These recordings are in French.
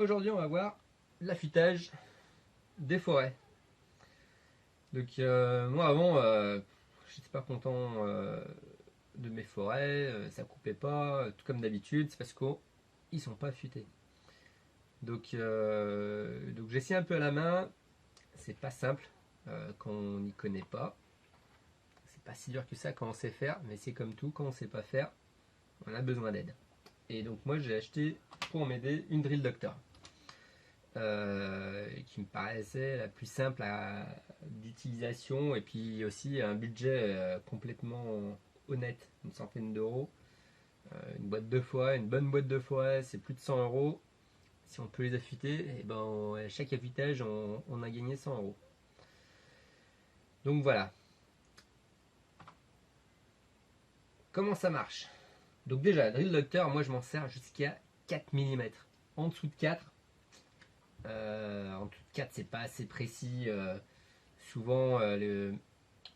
aujourd'hui on va voir l'affûtage des forêts. Donc moi avant j'étais pas content de mes forêts, ça coupait pas, tout comme d'habitude, c'est parce qu'ils sont pas affûtés. Donc j'essaie un peu à la main, c'est pas simple quand on n'y connaît pas. C'est pas si dur que ça quand on sait faire, mais c'est comme tout, quand on sait pas faire, on a besoin d'aide. Et donc moi j'ai acheté pour m'aider une Drill Doctor. Qui me paraissait la plus simple d'utilisation et puis aussi un budget complètement honnête, une centaine d'euros. Une boîte de foie, une bonne boîte de foie, c'est plus de 100 euros. Si on peut les affûter, et ben, à chaque affûtage, on a gagné 100 euros. Donc voilà. Comment ça marche? Donc déjà, la Drill Doctor, moi je m'en sers jusqu'à 4 mm. En dessous de 4, en dessous de 4 c'est pas assez précis. Souvent le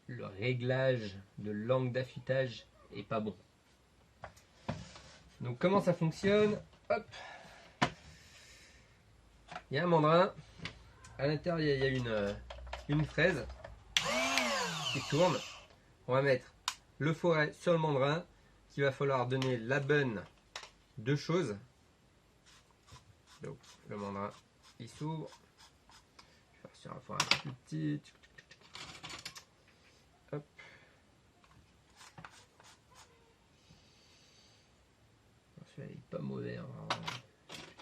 réglage de l'angle d'affûtage est pas bon. Donc comment ça fonctionne? Hop, il y a un mandrin. À l'intérieur il y a une fraise qui tourne. On va mettre le forêt sur le mandrin, qu'il va falloir donner la bonne deux choses. Donc le mandrin il s'ouvre. Je vais faire sur un forêt un peu plus petit. Hop. Celui-là il est pas mauvais. Hein.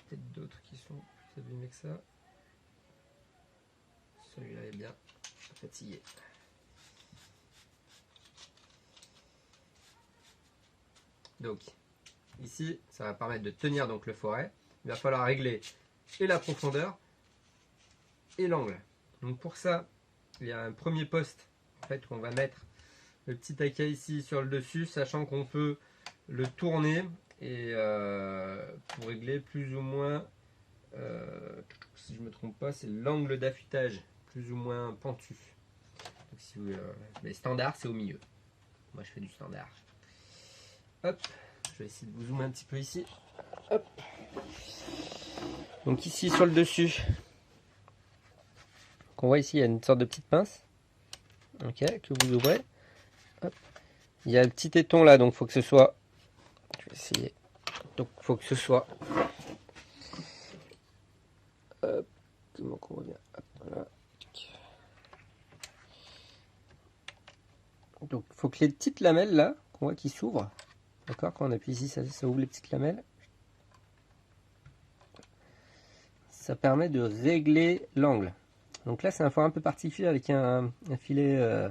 Peut-être d'autres qui sont plus abîmés que ça. Celui-là est bien fatigué. Donc ici ça va permettre de tenir donc le forêt. Il va falloir régler et la profondeur et l'angle. Donc pour ça il y a un premier poste en fait qu'on va mettre le petit taquet ici sur le dessus, sachant qu'on peut le tourner et pour régler plus ou moins si je ne me trompe pas c'est l'angle d'affûtage plus ou moins pentu. Donc si vous, mais standard c'est au milieu. Moi je fais du standard. Hop, je vais essayer de vous zoomer un petit peu ici. Hop. Donc ici sur le dessus, qu'on voit ici, il y a une sorte de petite pince, ok, que vous ouvrez. Hop. Il y a le petit téton là, donc il faut que ce soit. Je vais essayer. Donc il faut que ce soit. Hop, comment qu'on revient. Hop, voilà. Donc il faut que les petites lamelles là, qu'on voit qui s'ouvrent. D'accord, quand on appuie ici, ça ouvre les petites lamelles. Ça permet de régler l'angle. Donc là, c'est un forêt un peu particulier avec un filet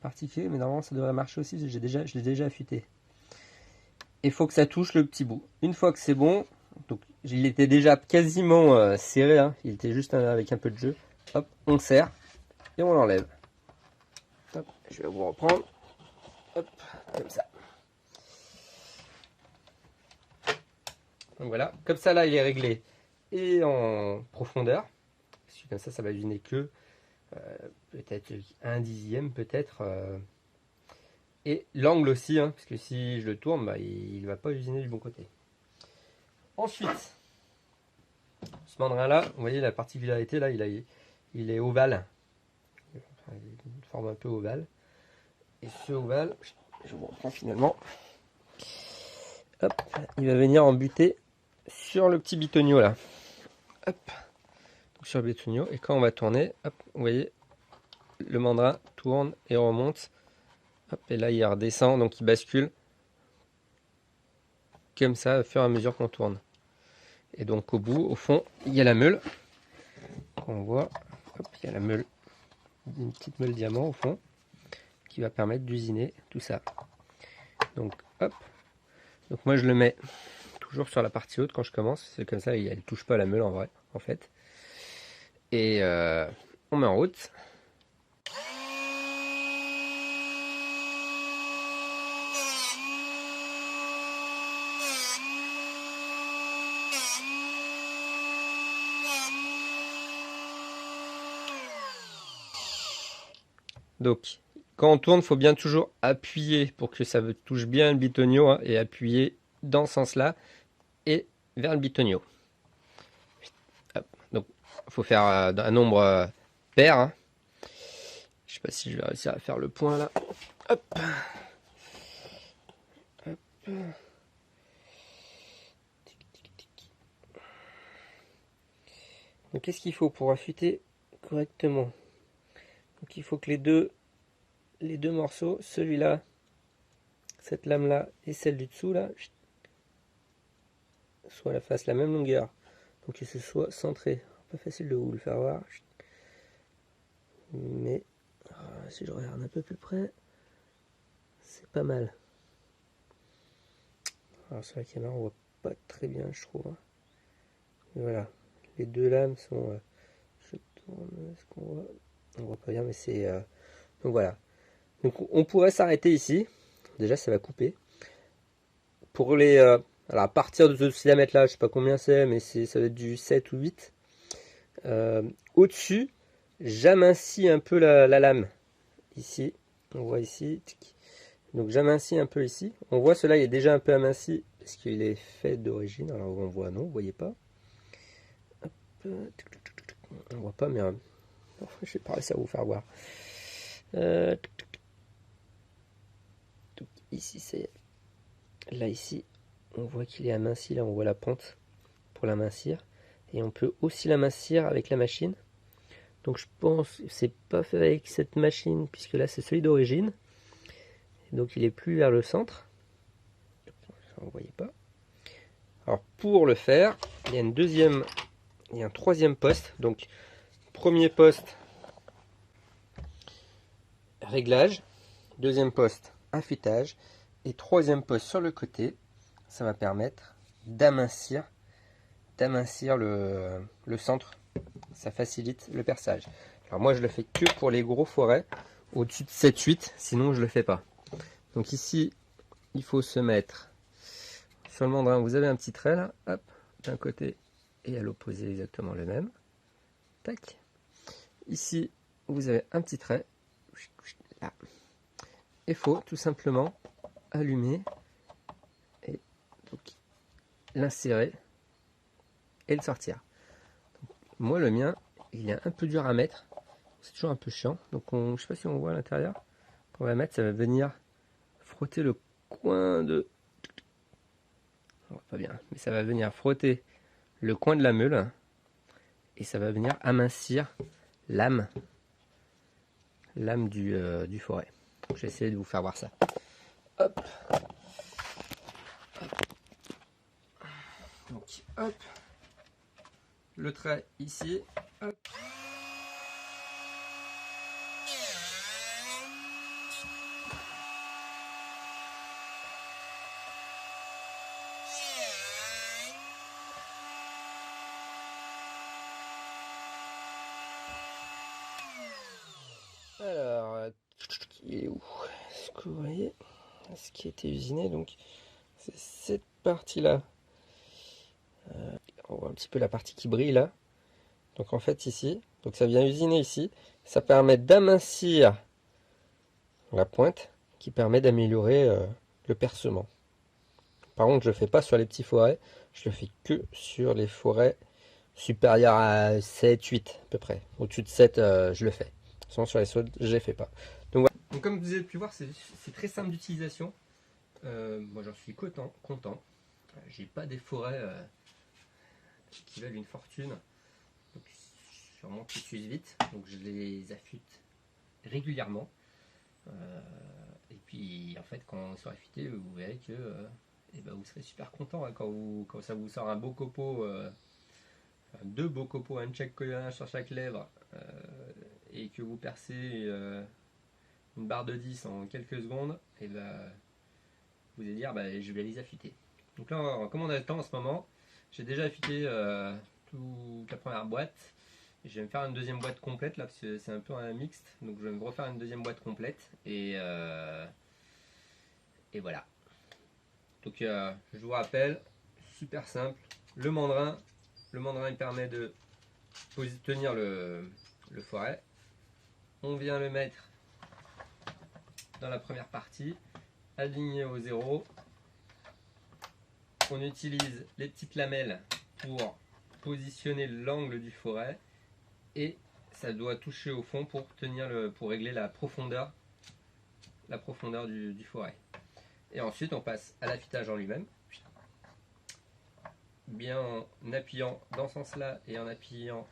particulier, mais normalement, ça devrait marcher aussi, parce que je l'ai déjà affûté. Il faut que ça touche le petit bout. Une fois que c'est bon, donc il était déjà quasiment serré, hein, il était juste avec un peu de jeu. Hop, on serre et on l'enlève. Hop, je vais vous reprendre. Hop, comme ça. Donc voilà, comme ça là il est réglé et en profondeur. Parce que comme ça va usiner que peut-être un dixième peut-être. Et l'angle aussi, hein, parce que si je le tourne, bah, il ne va pas usiner du bon côté. Ensuite, ce mandrin là, vous voyez la particularité là, il est ovale. Enfin, il a une forme un peu ovale. Et ce ovale, je vous reprends finalement. Hop, il va venir en buter sur le petit bitonio là. Hop, donc sur le bitonio. Et quand on va tourner, hop, vous voyez, le mandrin tourne et remonte. Hop, et là il redescend, donc il bascule comme ça au fur et à mesure qu'on tourne. Et donc au bout, au fond, il y a la meule qu'on voit. Hop, il y a la meule, une petite meule diamant au fond qui va permettre d'usiner tout ça. Donc hop, donc moi je le mets toujours sur la partie haute quand je commence. C'est comme ça, elle ne touche pas à la meule en vrai, en fait. Et on met en route. Donc, quand on tourne, il faut bien toujours appuyer pour que ça touche bien le bitonio, hein, et appuyer dans ce sens-là et vers le bitonio. faut faire un nombre pair. Hein. Je sais pas si je vais réussir à faire le point là. Hop. Hop. Donc qu'est-ce qu'il faut pour affûter correctement? Donc il faut que les deux morceaux, celui-là, cette lame-là et celle du dessous là, fassent la même longueur. Donc que ce soit centré. Pas facile de vous le faire voir. Mais si je regarde un peu plus près, c'est pas mal. Alors sur la caméra on voit pas très bien je trouve. Mais voilà, les deux lames sont... je tourne, est-ce qu'on voit? On voit pas bien mais c'est... donc voilà. Donc on pourrait s'arrêter ici. Déjà ça va couper. Pour les... alors à partir de ce diamètre là, je sais pas combien c'est, mais ça va être du 7 ou 8. Au-dessus, j'amincis un peu la lame. Ici, on voit ici. Donc j'amincis un peu ici. On voit cela, il est déjà un peu aminci parce qu'il est fait d'origine. Alors on voit, non, vous voyez pas. Hop. On voit pas, mais je vais pas réussir à vous faire voir. Donc, ici, c'est là ici, on voit qu'il est aminci. Là, on voit la pente pour l'amincir. Et on peut aussi l'amincir avec la machine. Donc je pense que c'est pas fait avec cette machine puisque là c'est celui d'origine. Donc il est plus vers le centre. Vous voyez pas. Alors pour le faire, il y a un troisième poste. Donc premier poste réglage, deuxième poste affûtage et troisième poste sur le côté. Ça va permettre d'amincir le centre. Ça facilite le perçage. Alors moi je le fais que pour les gros forêts au-dessus de 7-8, sinon je le fais pas. Donc ici il faut se mettre sur le mandrin. Vous avez un petit trait là, hop, d'un côté et à l'opposé exactement le même. Tac. Ici vous avez un petit trait là. Il faut tout simplement allumer et donc l'insérer et le sortir. Donc, moi le mien il est un peu dur à mettre. C'est toujours un peu chiant. Donc je ne sais pas si on voit à l'intérieur. Quand on va mettre, ça va venir frotter le coin de... On voit pas bien. Mais ça va venir frotter le coin de la meule. Et ça va venir amincir l'âme du forêt. Je vais essayer de vous faire voir ça. Hop. Hop. Donc hop. Le trait ici. Hop. Alors, il est où? Est-ce que vous voyez ce qui a été usiné? Donc, c'est cette partie-là. On voit un petit peu la partie qui brille là. Donc en fait ici, donc ça vient usiner ici. Ça permet d'amincir la pointe qui permet d'améliorer le percement. Par contre, je ne le fais pas sur les petits forêts. Je le fais que sur les forêts supérieures à 7, 8 à peu près. Au-dessus de 7, je le fais. Sinon sur les autres, je ne les fais pas. Donc, voilà. Donc comme vous avez pu voir, c'est très simple d'utilisation. Moi j'en suis content. J'ai pas des forêts qui valent une fortune. Donc, sûrement qui s'usent vite. Donc je les affûte régulièrement. Et puis en fait quand on sera affûté, vous verrez que vous serez super content hein, quand ça vous sort un beau copeau, deux beaux copeaux, un sur chaque lèvre, et que vous percez une barre de 10 en quelques secondes, et vous allez dire je vais les affûter. Donc là, comme on a le temps en ce moment, j'ai déjà affûté toute la première boîte. Et je vais me faire une deuxième boîte complète là, parce que c'est un peu un mixte. Donc je vais me refaire une deuxième boîte complète. Et voilà. Donc je vous rappelle, super simple. Le mandrin il permet de tenir le forêt. On vient le mettre dans la première partie, aligné au 0. On utilise les petites lamelles pour positionner l'angle du forêt et ça doit toucher au fond pour pour régler la profondeur du forêt. Et ensuite on passe à l'affûtage en lui-même, bien en appuyant dans ce sens-là et en appuyant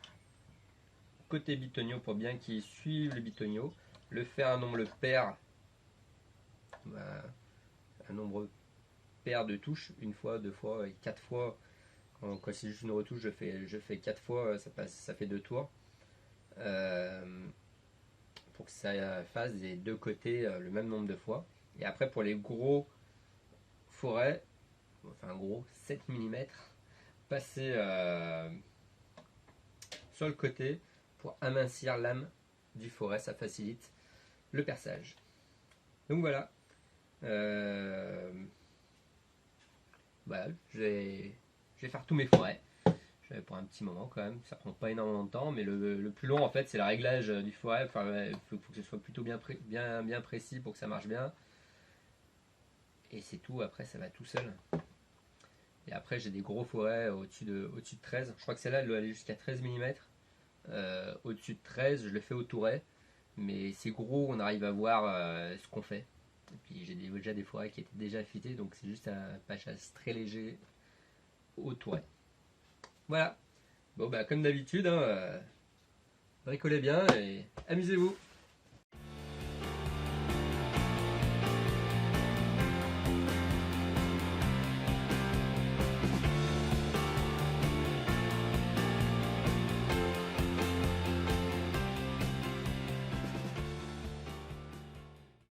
côté bitonio pour bien qu'il suive le bitonio, le faire un nombre pair, un nombre pair de touches, une fois, deux fois et quatre fois. Quand c'est juste une retouche, je fais quatre fois, ça fait deux tours. Pour que ça fasse des deux côtés le même nombre de fois. Et après pour les gros forêts, enfin gros 7 mm, passer sur le côté pour amincir l'âme du forêt, ça facilite le perçage. Donc voilà, voilà je vais faire tous mes forêts. Pour un petit moment quand même, ça prend pas énormément de temps, mais le plus long en fait c'est le réglage du forêt. Enfin, faut que ce soit plutôt bien précis pour que ça marche bien. Et c'est tout, après ça va tout seul. Et après j'ai des gros forêts au-dessus de 13. Je crois que celle-là elle doit aller jusqu'à 13 mm. Au-dessus de 13 je le fais au touret. Mais c'est gros, on arrive à voir ce qu'on fait. Et puis j'ai déjà des forêts qui étaient déjà affûtées, donc c'est juste un pâchage très léger au touret. Voilà. Bon bah comme d'habitude, bricolez bien et amusez-vous.